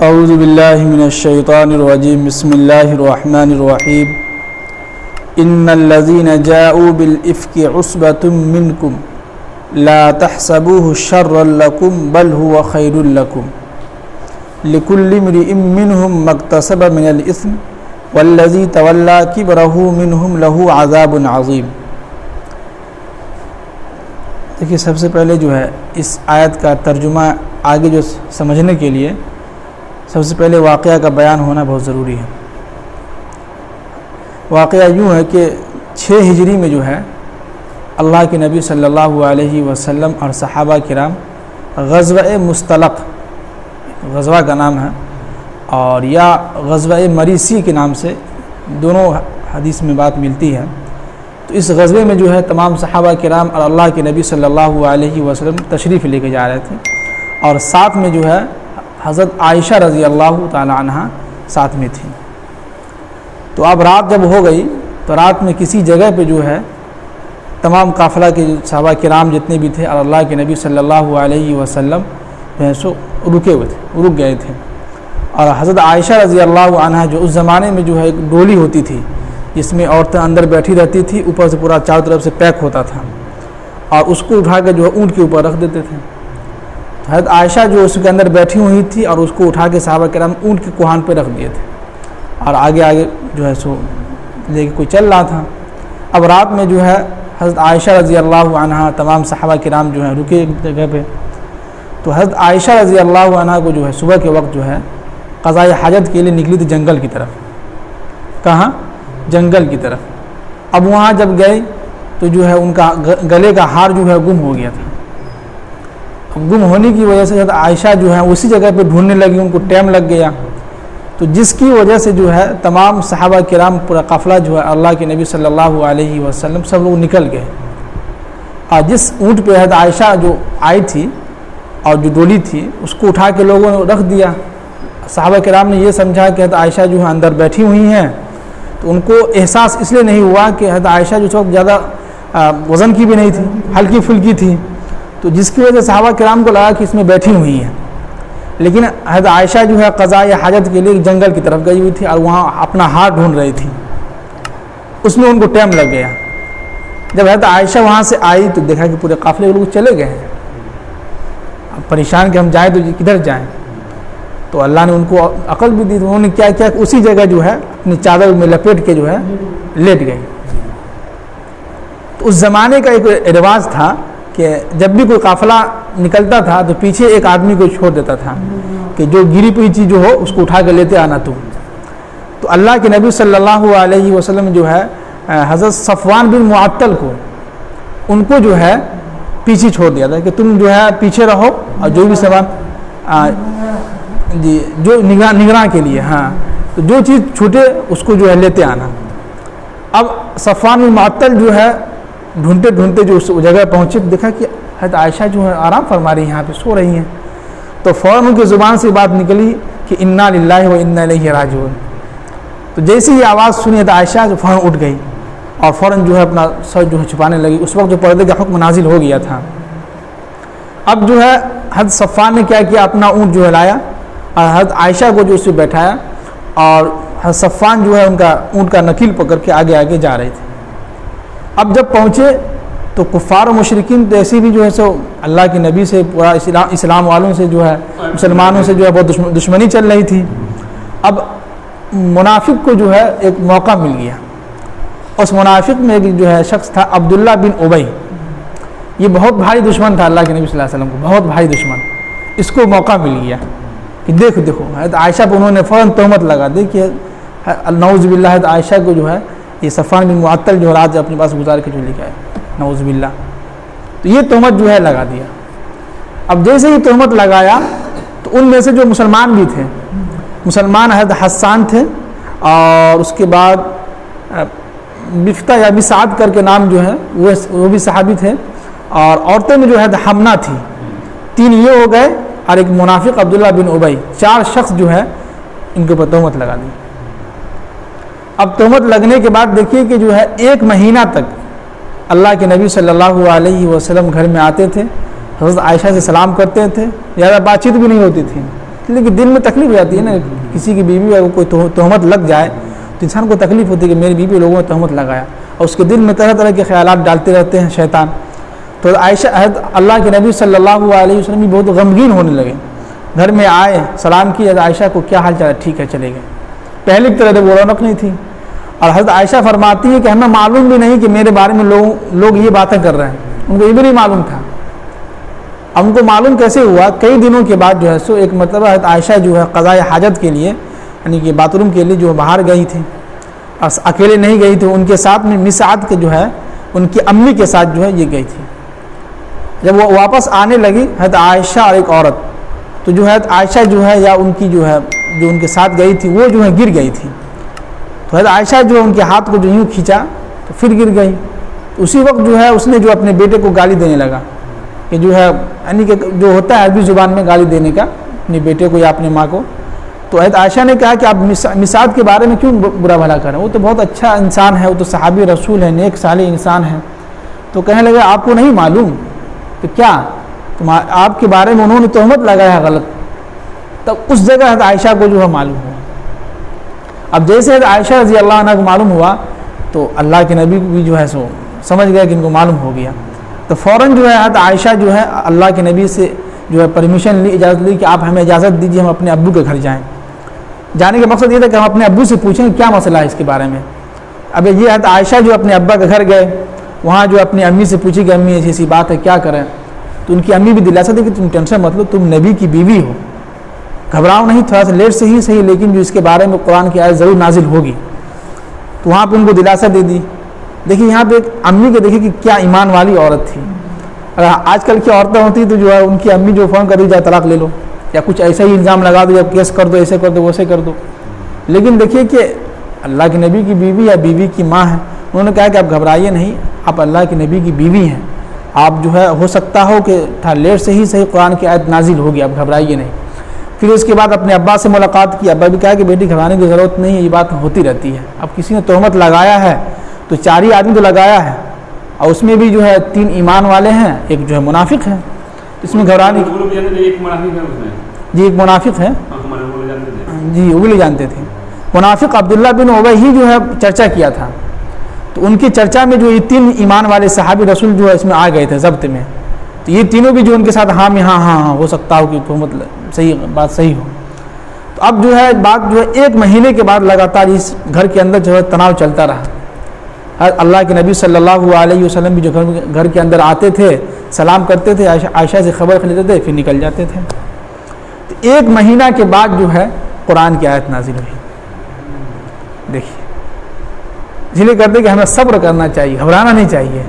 اعوذ باللہ من الشیطان الرجیم بسم اللہ الرحمن الرحیم ان الذین جاءوا بالافک عصبۃ منکم لا تحسبوه شرا لکم بل هو خیر لکم لکل امرئ منهم ما اکتسب من الاثم والذی تولی کبرہ منهم له عذاب عظیم۔ دیکھیے، سب سے پہلے جو ہے اس آیت کا ترجمہ آگے جو سمجھنے کے لیے سب سے پہلے واقعہ کا بیان ہونا بہت ضروری ہے۔ واقعہ یوں ہے کہ 6 ہجری میں جو ہے اللہ کے نبی صلی اللہ علیہ وسلم اور صحابہ کرام غزوہ مستلق، غزوہ کا نام ہے، اور یا غزوہ مریسی کے نام سے دونوں حدیث میں بات ملتی ہے۔ تو اس غزوے میں جو ہے تمام صحابہ کرام اور اللہ کے نبی صلی اللہ علیہ وسلم تشریف لے کے جا رہے تھے، اور ساتھ میں جو ہے حضرت عائشہ رضی اللہ تعالی عنہ ساتھ میں تھی۔ تو اب رات جب ہو گئی تو رات میں کسی جگہ پہ جو ہے تمام قافلہ کے صحابہ کرام جتنے بھی تھے اور اللہ کے نبی صلی اللہ علیہ وسلم جو ہے سو رک گئے تھے، اور حضرت عائشہ رضی اللہ عنہ جو اس زمانے میں جو ہے ایک ڈولی ہوتی تھی جس میں عورتیں اندر بیٹھی رہتی تھی، اوپر سے پورا چاروں طرف سے پیک ہوتا تھا، اور اس کو اٹھا کے جو ہے اونٹ کے اوپر رکھ دیتے تھے۔ حضرت عائشہ جو اس کے اندر بیٹھی ہوئی تھی اور اس کو اٹھا کے صحابہ کرام اونٹ کے کوہان پہ رکھ دیے تھے، اور آگے جو ہے سو لے کے کوئی چل رہا تھا۔ اب رات میں جو ہے حضرت عائشہ رضی اللہ عنہ تمام صحابہ کرام جو ہے رکے ایک جگہ پہ۔ تو حضرت عائشہ رضی اللہ عنہ کو جو ہے صبح کے وقت جو ہے قضاء حاجت کے لیے نکلی تھی جنگل کی طرف۔ کہاں؟ جنگل کی طرف۔ اب وہاں جب گئے تو جو ہے ان کا گلے کا ہار جو ہے گم ہو گیا تھا۔ گم ہونے کی وجہ سے حضرت عائشہ جو ہے اسی جگہ پہ ڈھونڈنے لگی، ان کو ٹائم لگ گیا، تو جس کی وجہ سے جو ہے تمام صحابہ کرام پورا قافلہ جو ہے اللہ کے نبی صلی اللہ علیہ وسلم سب لوگ نکل گئے، اور جس اونٹ پہ حضرت عائشہ جو آئی تھی اور جو ڈولی تھی اس کو اٹھا کے لوگوں نے رکھ دیا۔ صحابہ کرام نے یہ سمجھا کہ حضرت عائشہ جو ہے اندر بیٹھی ہوئی ہیں، تو ان کو احساس اس لیے نہیں ہوا کہ حضرت عائشہ جو وقت زیادہ وزن کی بھی نہیں تھی، ہلکی پھلکی تھی، تو جس کی وجہ سے صحابہ کرام کو لگا کہ اس میں بیٹھی ہوئی ہیں۔ لیکن حضرت عائشہ جو ہے قضاء حاجت کے لیے جنگل کی طرف گئی ہوئی تھی اور وہاں اپنا ہار ڈھونڈ رہی تھی، اس میں ان کو ٹائم لگ گیا۔ جب حضرت عائشہ وہاں سے آئی تو دیکھا کہ پورے قافلے لوگ چلے گئے ہیں، اب پریشان کہ ہم جائیں تو کدھر جائیں۔ تو اللہ نے ان کو عقل بھی دی، تو انہوں نے کیا کیا کہ اسی جگہ جو ہے اپنی چادر میں لپیٹ کے جو ہے لیٹ گئی۔ تو اس زمانے کا ایک رواج تھا کہ جب بھی کوئی قافلہ نکلتا تھا تو پیچھے ایک آدمی کو چھوڑ دیتا تھا کہ جو گری ہوئی چیز جو ہو اس کو اٹھا کے لیتے آنا تم۔ تو اللہ کے نبی صلی اللہ علیہ وسلم جو ہے حضرت صفوان بن معطل کو ان کو جو ہے پیچھے چھوڑ دیا تھا کہ تم جو ہے پیچھے رہو، اور جو بھی سامان جی جو نگراں کے لیے، ہاں تو جو چیز چھوٹے اس کو جو ہے لیتے آنا۔ اب صفوان بن معطل جو ہے ڈھونڈتے ڈھونڈتے جو اس جگہ پہنچے تو دیکھا کہ حضرت عائشہ جو ہے آرام فرما رہی ہیں، یہاں پہ سو رہی ہیں۔ تو فوراً ان کی زبان سے بات نکلی کہ انا للہ و انا الیہ راجعون۔ تو جیسے ہی آواز سنی حضرت عائشہ جو فوراً اٹھ گئی اور فوراً جو ہے اپنا سر جو ہے چھپانے لگی۔ اس وقت جو پردے کا حکم نازل ہو گیا تھا۔ اب جو ہے حضرت صفوان نے کیا کیا، اپنا اونٹ جو ہے لایا اور حضرت عائشہ کو جو اس پہ بیٹھایا، اور حضرت صفوان جو ہے ان کا اونٹ کا نکیل پکڑ کے آگے آگے جا رہے تھے۔ اب جب پہنچے تو کفار و مشرکین تو ایسی بھی جو ہے سو اللہ کے نبی سے پورا اسلام والوں سے جو ہے مسلمانوں سے جو ہے بہت دشمنی چل رہی تھی۔ اب منافق کو جو ہے ایک موقع مل گیا۔ اس منافق میں ایک جو ہے شخص تھا عبداللہ بن ابی، یہ بہت بھاری دشمن تھا اللہ کے نبی صلی اللہ علیہ وسلم کو، بہت بھاری دشمن۔ اس کو موقع مل گیا کہ دیکھو حضرت عائشہ پہ انہوں نے فوراً تہمت لگا دی کہ نعوذ باللہ حضرت عائشہ کو جو ہے یہ صفوان بن معطل جو رات اپنے پاس گزار کے جو لے کے آئے، نعوذ باللہ۔ تو یہ تہمت جو ہے لگا دیا۔ اب جیسے ہی تہمت لگایا تو ان میں سے جو مسلمان بھی تھے، مسلمان حضرت حسان تھے، اور اس کے بعد بفتہ یا بسعد کر کے نام جو ہے وہ بھی صحابی تھے، اور عورتوں میں جو ہے حمنہ تھی۔ 3 یہ ہو گئے، اور ایک منافق عبداللہ بن ابی، 4 شخص جو ہے ان کے اوپر تہمت لگا دی۔ اب تہمت لگنے کے بعد دیکھیے کہ جو ہے 1 مہینہ تک اللہ کے نبی صلی اللہ علیہ وسلم گھر میں آتے تھے، حضرت عائشہ سے سلام کرتے تھے، زیادہ بات چیت بھی نہیں ہوتی تھی، لیکن دل میں تکلیف ہو جاتی ہے نا، کسی کی بیوی اگر کوئی تہمت لگ جائے تو انسان کو تکلیف ہوتی ہے کہ میری بیوی لوگوں نے تہمت لگایا، اور اس کے دل میں طرح طرح کے خیالات ڈالتے رہتے ہیں شیطان. تو عائشہ اللہ کے نبی صلی اللہ علیہ وسلم بھی بہت غمگین ہونے لگے. گھر میں آئے، سلام کیا عائشہ کو، کیا حال چال ہے؟ ٹھیک ہے، چلے گئے. پہلے کی طرح وہ رونق نہیں تھی. اور حضرت عائشہ فرماتی ہے کہ ہمیں معلوم بھی نہیں کہ میرے بارے میں لوگ یہ باتیں کر رہے ہیں، ان کو یہ بھی نہیں معلوم تھا. اب ان کو معلوم کیسے ہوا؟ کئی دنوں کے بعد جو ہے سو ایک مرتبہ حضرت عائشہ جو ہے قضاء حاجت کے لیے، یعنی کہ باتھ روم کے لیے جو باہر گئی تھی، اور اکیلے نہیں گئی تھی، ان کے ساتھ میں مسعد کے جو ہے ان کی امی کے ساتھ جو ہے یہ گئی تھی. جب وہ واپس آنے لگی حضرت عائشہ اور ایک عورت، تو جو ہے عائشہ جو ہے یا ان کی جو ہے جو ان کے ساتھ گئی تھی وہ جو ہے گر گئی تھی. تو حضرت عائشہ جو ہے ان کے ہاتھ کو جو یوں کھینچا تو پھر گر گئی. تو اسی وقت جو ہے اس نے جو اپنے بیٹے کو گالی دینے لگا کہ جو ہے یعنی کہ جو ہوتا ہے عربی زبان میں گالی دینے کا اپنے بیٹے کو یا اپنے ماں کو. تو حضرت عائشہ نے کہا کہ آپ مسعد کے بارے میں کیوں برا بھلا کریں، وہ تو بہت اچھا انسان ہے، وہ تو صحابی رسول ہے، نیک صالح انسان ہے. تو کہنے لگے آپ کو نہیں معلوم کہ کیا آپ کے بارے میں انہوں نے تہمت لگایا ہے غلط. تب اس جگہ حضرت عائشہ کو جو ہے معلوم ہوا. اب جیسے حضرت عائشہ رضی اللہ عنہ کو معلوم ہوا تو اللہ کے نبی بھی جو ہے سو سمجھ گیا کہ ان کو معلوم ہو گیا. تو فوراً جو ہے حضرت عائشہ جو ہے اللہ کے نبی سے جو ہے پرمیشن لی، اجازت لی کہ آپ ہمیں اجازت دیجیے ہم اپنے ابو کے گھر جائیں. جانے کا مقصد یہ تھا کہ ہم اپنے ابو سے پوچھیں کیا مسئلہ ہے اس کے بارے میں. اب یہ حضرت عائشہ جو اپنے ابا کے گھر گئے، وہاں جو اپنی امی سے پوچھی کہ امی ایسی ایسی بات ہے، کیا کریں. تو ان کی امی بھی دلاسا دی کہ تم ٹینشن مت لو، تم نبی کی بیوی ہو، گھبراؤ نہیں، تھوڑا سا لیٹ سے ہی صحیح لیکن جو اس کے بارے میں قرآن کی آیت ضرور نازل ہوگی. تو وہاں پہ ان کو دلاسا دے دی. دیکھیے یہاں پہ ایک امی کے دیکھیے کہ کیا ایمان والی عورت تھی. اگر آج کل کی عورتیں ہوتی تو جو ہے ان کی امی جو فون کر دی جائے طلاق لے لو، یا کچھ ایسا ہی الزام لگا دو، یا کیس کر دو، ایسے کر دو ویسے کر دو. لیکن دیکھیے کہ اللہ کے نبی کی بیوی یا بیوی کی ماں ہے، انہوں نے کہا کہ آپ گھبرائیے نہیں، آپ اللہ کے نبی کی بیوی ہیں، آپ جو ہے ہو سکتا ہو کہ تھا لیٹ سے ہی صحیح قرآن کی آیت نازل ہوگی، آپ گھبرائیے نہیں. پھر اس کے بعد اپنے ابا سے ملاقات کی. ابا بھی کہا کہ بیٹی گھبرانے کی ضرورت نہیں ہے، یہ بات ہوتی رہتی ہے. اب کسی نے تہمت لگایا ہے تو 4 ہی آدمی تو لگایا ہے، اور اس میں بھی جو ہے 3 ایمان والے ہیں، ایک جو ہے منافق ہے. اس میں گھبرانے جی ایک منافق ہے جی، وہ بھی جانتے تھے. منافق عبداللہ بن ابی ہی جو ہے چرچا کیا تھا. تو ان کی چرچا میں جو یہ 3 ایمان والے صحابی رسول جو ہے اس میں آ گئے تھے ضبط میں. تو یہ تینوں بھی جو ان کے ساتھ ہاں ہو سکتا ہو کہ تہمت صحیح بات صحیح ہو. تو اب جو ہے بات جو ہے 1 مہینے کے بعد لگاتار اس گھر کے اندر جو ہے تناؤ چلتا رہا. اللہ کے نبی صلی اللہ علیہ وسلم بھی جو گھر کے اندر آتے تھے، سلام کرتے تھے، عائشہ سے خبر لیتے تھے، پھر نکل جاتے تھے. تو 1 مہینہ کے بعد جو ہے قرآن کی آیت نازل ہوئی. دیکھیے اس لیے کرتے کہ ہمیں صبر کرنا چاہیے، گھبرانا نہیں چاہیے.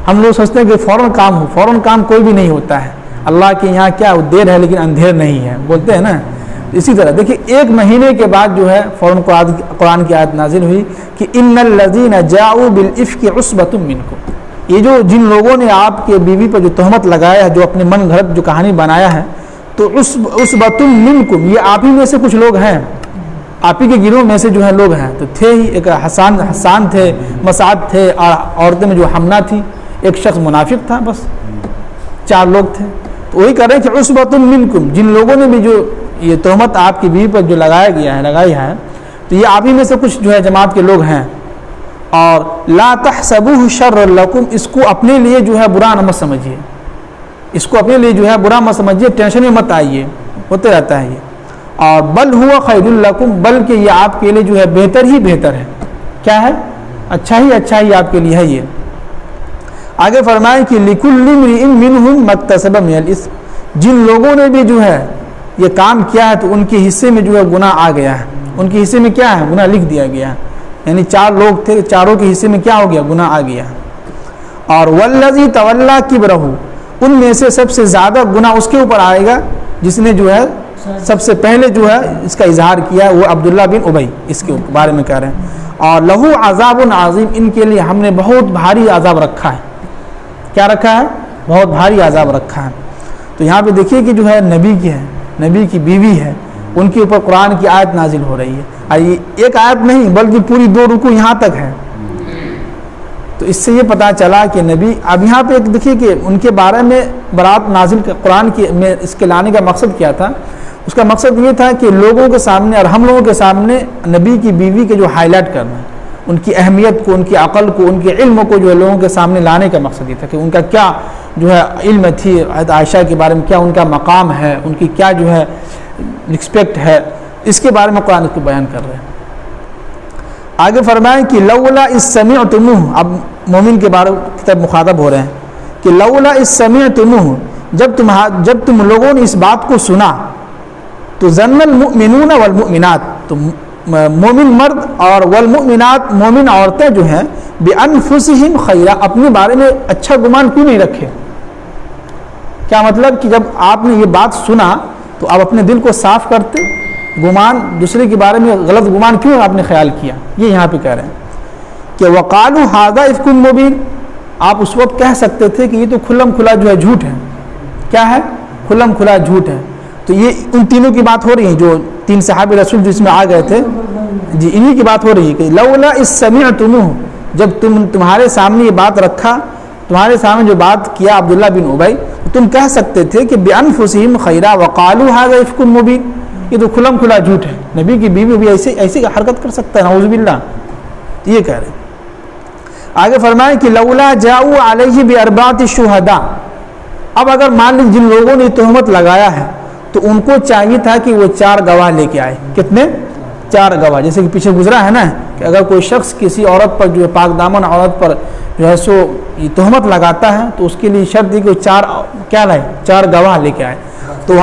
ہم لوگ سوچتے ہیں کہ فوراً کام کوئی بھی نہیں ہوتا ہے. اللہ کے یہاں کیا دیر ہے لیکن اندھیر نہیں ہے بولتے ہیں نا. اسی طرح دیکھیے 1 مہینے کے بعد جو ہے فوراً قرآن کی آیت نازل ہوئی کہ ان الذین جاؤوا بالافک عصبۃ منکم. یہ جو جن لوگوں نے آپ کے بیوی پر جو تہمت لگایا ہے، جو اپنے من گھڑت جو کہانی بنایا ہے، تو عصبۃ منکم، یہ آپ ہی میں سے کچھ لوگ ہیں، آپ ہی کے گروہ میں سے جو ہے لوگ ہیں. تو تھے ہی ایک حسان تھے، مسعد تھے، اور عورتیں میں جو حمنا تھی، ایک شخص منافق تھا، بس 4 لوگ تھے. تو وہی کہہ رہے ہیں کہ عصبۃ منکم، جن لوگوں نے بھی جو یہ تہمت آپ کی بیوی پر جو لگائی ہے تو یہ آپ ہی میں سے کچھ جو ہے جماعت کے لوگ ہیں. اور لا تحسبوه شرا لکم، اس کو اپنے لیے جو ہے برا نہ مت سمجھیے، اس کو اپنے لیے جو ہے برا مت سمجھیے، ٹینشن میں مت آئیے، ہوتے رہتا ہے یہ. اور بل ہوا خیر لکم، بلکہ یہ آپ کے لیے جو ہے بہتر ہی بہتر ہے. کیا ہے؟ اچھا ہی آپ کے لیے ہے. یہ آگے فرمائیں کہ لکل امرئ منہم ما اکتسب من الاثم، جن لوگوں نے بھی جو ہے یہ کام کیا ہے تو ان کے حصے میں جو ہے گناہ آ گیا ہے. ان کے حصے میں کیا ہے؟ گناہ لکھ دیا گیا ہے. یعنی 4 لوگ تھے، چاروں کے حصے میں کیا ہو گیا؟ گناہ آ گیا. اور والذی تولی کبرہ، ان میں سے سب سے زیادہ گناہ اس کے اوپر آئے گا جس نے جو ہے سب سے پہلے جو ہے اس کا اظہار کیا، وہ عبداللہ بن ابی، اس کے بارے میں کہہ رہے ہیں. اور لہو عذاب عظیم، ان کے لیے ہم نے بہت بھاری عذاب رکھا ہے. کیا رکھا ہے؟ بہت بھاری عذاب رکھا ہے. تو یہاں پہ دیکھیے کہ جو ہے نبی کی بیوی ہے، ان کے اوپر قرآن کی آیت نازل ہو رہی ہے. اور یہ ایک آیت نہیں بلکہ پوری 2 رکوع یہاں تک ہے. تو اس سے یہ پتہ چلا کہ نبی، اب یہاں پہ دیکھیے کہ ان کے بارے میں برات نازل قرآن کی میں اس کے لانے کا مقصد کیا تھا. اس کا مقصد یہ تھا کہ لوگوں کے سامنے اور ہم لوگوں کے سامنے نبی کی بیوی کے جو ہائی لائٹ کرنا ہے، ان کی اہمیت کو، ان کی عقل کو، ان کے علم کو جو ہے لوگوں کے سامنے لانے کا مقصد یہ تھا کہ ان کا کیا جو ہے علم تھی حضرت عائشہ کے بارے میں، کیا ان کا مقام ہے، ان کی کیا جو ہے رسپیکٹ ہے، اس کے بارے میں قرآن کو بیان کر رہے ہیں۔ آگے فرمائیں کہ لولا اذ سمعتموہ، اب مومن کے بارے کی طرف مخاطب ہو رہے ہیں کہ لولا اذ سمعتموہ، جب تم لوگوں نے اس بات کو سنا تو ظن المؤمنون والمؤمنات، تو مومن مرد اور والمؤمنات مومن عورتیں جو ہیں بانفسہم خیرا، اپنے بارے میں اچھا گمان کیوں نہیں رکھے؟ کیا مطلب کہ جب آپ نے یہ بات سنا تو آپ اپنے دل کو صاف کرتے، گمان دوسرے کے بارے میں غلط گمان کیوں آپ نے خیال کیا؟ یہ یہاں پہ کہہ رہے ہیں کہ وقالوا ھذا افک مبین، آپ اس وقت کہہ سکتے تھے کہ یہ تو کھلم کھلا جو ہے جھوٹ ہے۔ کیا ہے؟ کھلم کھلا جھوٹ ہے۔ تو یہ ان تینوں کی بات ہو رہی ہے، جو تین صحابہ رسول جس میں آ گئے تھے، جی انہی کی بات ہو رہی ہے کہ لولا اذ سمعتموہ، جب تمہارے سامنے یہ بات رکھا، تمہارے سامنے جو بات کیا عبداللہ بن ابی، تم کہہ سکتے تھے کہ بانفسہم خیرا وقالوا ھذا افک مبین، یہ تو کھلم کھلا جھوٹ ہے، نبی کی بیوی بھی ایسی حرکت کر سکتا ہے، نعوذ باللہ۔ یہ کہہ رہے ہیں۔ آگے فرمائیں کہ لولا جاؤوا علیہ باربعۃ شہداء، اب اگر مان لیجیے جن لوگوں نے تہمت لگایا ہے تو ان کو چاہیے تھا کہ وہ 4 گواہ لے کے آئے۔ کتنے؟ 4 گواہ، جیسے کہ پیچھے گزرا ہے نا کہ اگر کوئی شخص کسی عورت پر جو ہے پاک دامن عورت پر جو ہے سو یہ تہمت لگاتا ہے تو اس کے لیے شرط ہے کہ وہ 4 کیا لائے؟ 4 گواہ لے کے آئے۔ تو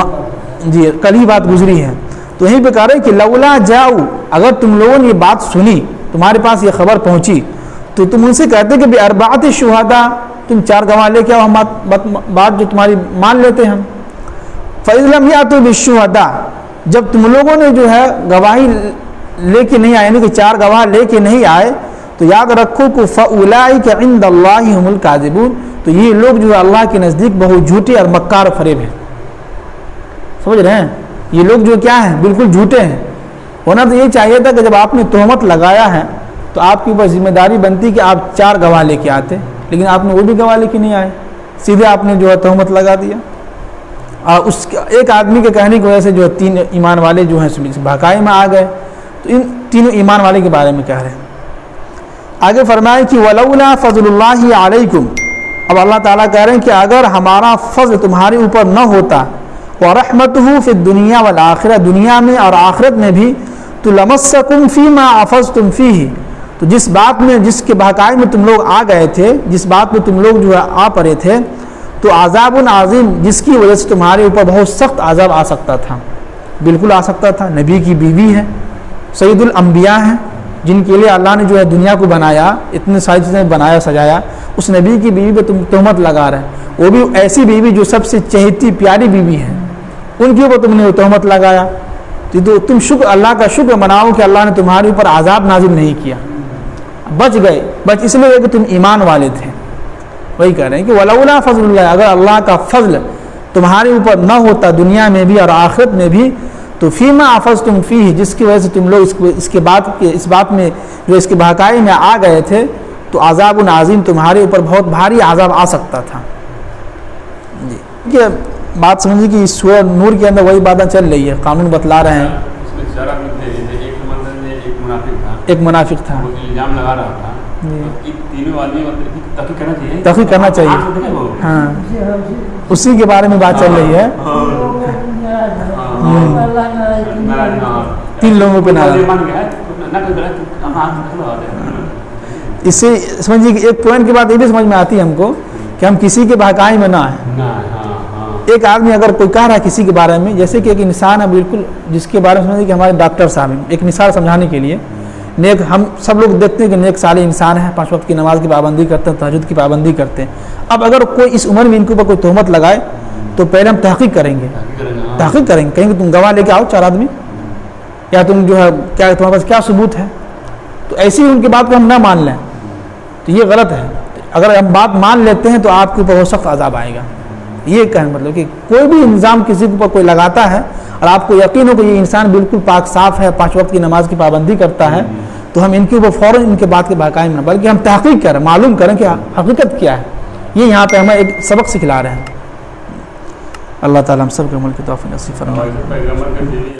جی کل ہی بات گزری ہے، تو یہیں پہ کہہ رہے ہیں کہ لولا جاؤ، اگر تم لوگوں نے یہ بات سنی، تمہارے پاس یہ خبر پہنچی، تو تم ان سے کہتے کہ باربعۃ شہداء، تم 4 گواہ لے کے آؤ، ہم بات جو تمہاری مان لیتے ہیں ہم۔ فَإِذْ لَمْ يَأْتُوا بِالشُّهَدَاءِ، جب تم لوگوں نے جو ہے گواہی لے کے نہیں آئے، یعنی کہ 4 گواہ لے کے نہیں آئے، تو یاد رکھو کہ فَأُولَٰئِكَ عِندَ اللَّهِ هُمُ الْكَاذِبُونَ، تو یہ لوگ جو ہے اللہ کے نزدیک بہت جھوٹے اور مکار فریب ہیں۔ سمجھ رہے ہیں؟ یہ لوگ جو کیا ہیں؟ بالکل جھوٹے ہیں۔ ہونا تو یہ چاہیے تھا کہ جب آپ نے تہمت لگایا ہے تو آپ کی بس ذمہ داری بنتی کہ آپ 4 گواہ لے کے آتے، لیکن آپ نے وہ بھی گواہ لے کے نہیں آئے، سیدھے آپ نے جو ہے تہمت لگا دیا۔ اور اس ایک آدمی کے کہنے کی وجہ سے جو ہے 3 ایمان والے جو ہیں بھکائی میں آ گئے۔ تو ان تینوں ایمان والے کے بارے میں کہہ رہے ہیں۔ آگے فرمائے کہ وَلَوْلَا فَضْلُ اللَّهِ عَلَيْكُمْ، اب اللہ تعالیٰ کہہ رہے ہیں کہ اگر ہمارا فضل تمہارے اوپر نہ ہوتا، وَرَحْمَتُهُ فِي الدُّنْيَا وَالْآخِرَةِ، دنیا میں اور آخرت میں بھی، تو لَمَسَّكُمْ فِي مَا أَفَضْتُمْ فِيهِ، تو جس بات میں، جس کے بھکائی میں تم لوگ آ گئے تھے، جس بات میں تم لوگ جو ہے آ پڑے تھے، تو عذاب عظیم، جس کی وجہ سے تمہارے اوپر بہت سخت عذاب آ سکتا تھا، بالکل آ سکتا تھا۔ نبی کی بیوی ہے، سید الانبیاء ہیں، جن کے لیے اللہ نے جو ہے دنیا کو بنایا، اتنے ساری چیزیں بنایا سجایا، اس نبی کی بیوی پہ تم تہمت لگا رہے ہیں، وہ بھی ایسی بیوی جو سب سے چہیتی پیاری بیوی ہے، ان کے اوپر تم نے تہمت لگایا، تو تم شکر، اللہ کا شکر مناؤ کہ اللہ نے تمہارے اوپر عذاب نازل نہیں کیا، بچ گئے، بس اس لیے کہ تم ایمان والے تھے۔ وہی کہہ رہے ہیں کہ وَلَوْلَا فَضْلُ اللَّهِ، اگر اللہ کا فضل تمہارے اوپر نہ ہوتا دنیا میں بھی اور آخرت میں بھی، تو فیما افضتم فیہ، جس کی وجہ سے تم لوگ اس بات میں جو اس کے بھکائی میں آ گئے تھے، تو عذاب عظیم، تمہارے اوپر بہت بھاری عذاب آ سکتا تھا۔ جی یہ بات سمجھیے کہ سورہ نور کے اندر وہی باتیں چل رہی ہے، قانون بتلا رہے ہیں۔ ایک منافق تھا، تحقیق کرنا چاہیے، ہاں اسی کے بارے میں بات چل رہی ہے۔ 3 لوگوں پہ ناراض، اس سے سمجھیے کہ ایک پوائنٹ کی بات یہ بھی سمجھ میں آتی ہے ہم کو کہ ہم کسی کے بہکائی میں نہ آئیں۔ ایک آدمی اگر کوئی کہہ رہا ہے کسی کے بارے میں، جیسے کہ ایک انسان ہے بالکل جس کے بارے میں سمجھیں کہ ہمارے ڈاکٹر صاحب ہیں، ایک مثال سمجھانے کے لیے، نیک، ہم سب لوگ دیکھتے ہیں کہ نیک صالح انسان ہے، 5 وقت کی نماز کی پابندی کرتے ہیں، تہجد کی پابندی کرتے ہیں۔ اب اگر کوئی اس عمر میں ان کے اوپر کوئی تہمت لگائے تو پہلے ہم تحقیق کریں گے، کہیں گے تم گواہ لے کے آؤ 4 آدمی، یا تم جو ہے کیا تمہارے پاس کیا ثبوت ہے، تو ایسی ہی ان کی بات کو ہم نہ مان لیں تو یہ غلط ہے۔ اگر ہم بات مان لیتے ہیں تو آپ کے اوپر بہت سخت عذاب آئے گا۔ یہ کہنے مطلب کہ کوئی بھی الزام کسی کے اوپر کوئی لگاتا ہے اور آپ کو یقین ہو کہ یہ انسان بالکل پاک صاف ہے، 5 وقت کی نماز کی پابندی کرتا ہے، تو ہم ان کے اوپر فوراً ان کے بات کے بہکائی میں نہ، بلکہ ہم تحقیق کریں، معلوم کریں کہ حقیقت کیا ہے۔ یہ یہاں پہ ہمیں ایک سبق سکھلا رہے ہیں۔ اللہ تعالیٰ ہم سب کے عمل کی توفیق نصیب فرمائے.